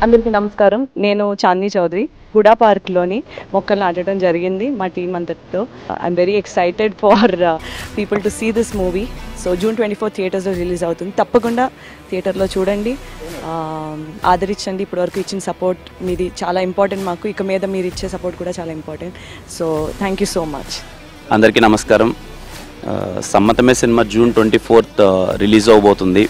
అందరికీ నమస్కారం. నేను చాందిని చౌదరి. హుడా పార్క్‌లోని మొక్కలు నాటడం జరిగింది మా టీమ్ అంతటితో. I am very excited for people to see this movie. So June 24 థియేటర్స్‌లో రిలీజ్ అవుతుంది. తప్పకుండా థియేటర్‌లో చూడండి, ఆదరించండి. ఇప్పటివరకు ఇచ్చిన సపోర్ట్ మీది చాలా ఇంపార్టెంట్ మాకు. ఇక మీద మీరు ఇచ్చే సపోర్ట్ కూడా చాలా important. So thank you so much. అందరికీ నమస్కారం. సమ్మతమే సినిమా జూన్ 24 రిలీజ్ అవబోతుంది.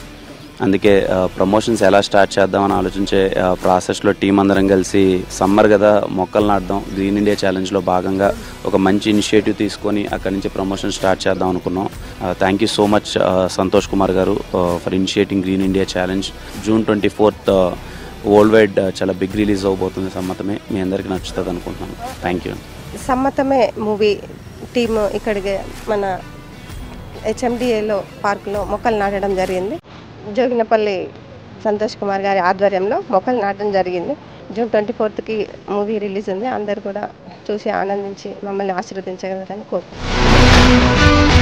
అందుకే ప్రమోషన్స్ ఎలా స్టార్ట్ చేద్దామని ఆలోచించే ప్రాసెస్లో టీం అందరం కలిసి సమ్మర్ కదా మొక్కలు నాటుదాం, గ్రీన్ ఇండియా ఛాలెంజ్లో భాగంగా ఒక మంచి ఇనిషియేటివ్ తీసుకొని అక్కడి నుంచి ప్రమోషన్ స్టార్ట్ చేద్దాం అనుకున్నాం. Thank you so much Santosh Kumar garu for initiating green India challenge. June 24 world wide చాలా బిగ్ రిలీజ్ అవబోతుంది సమ్మతమే. మీ అందరికీ నచ్చుతుంది అనుకుంటున్నాను. Thank you. Sammathame movie team ఇక్కడికి మన హెచ్ఎండిఏలో పార్కులో మొక్కలు నాటడం జరిగింది. జోగినపల్లి సంతోష్ కుమార్ గారి ఆధ్వర్యంలో మొక్కలు నాటడం జరిగింది. జూన్ 24కి మూవీ రిలీజ్ ఉంది. అందరు కూడా చూసి ఆనందించి మమ్మల్ని ఆశీర్వదించగలరని కోరుకుంటున్నాను.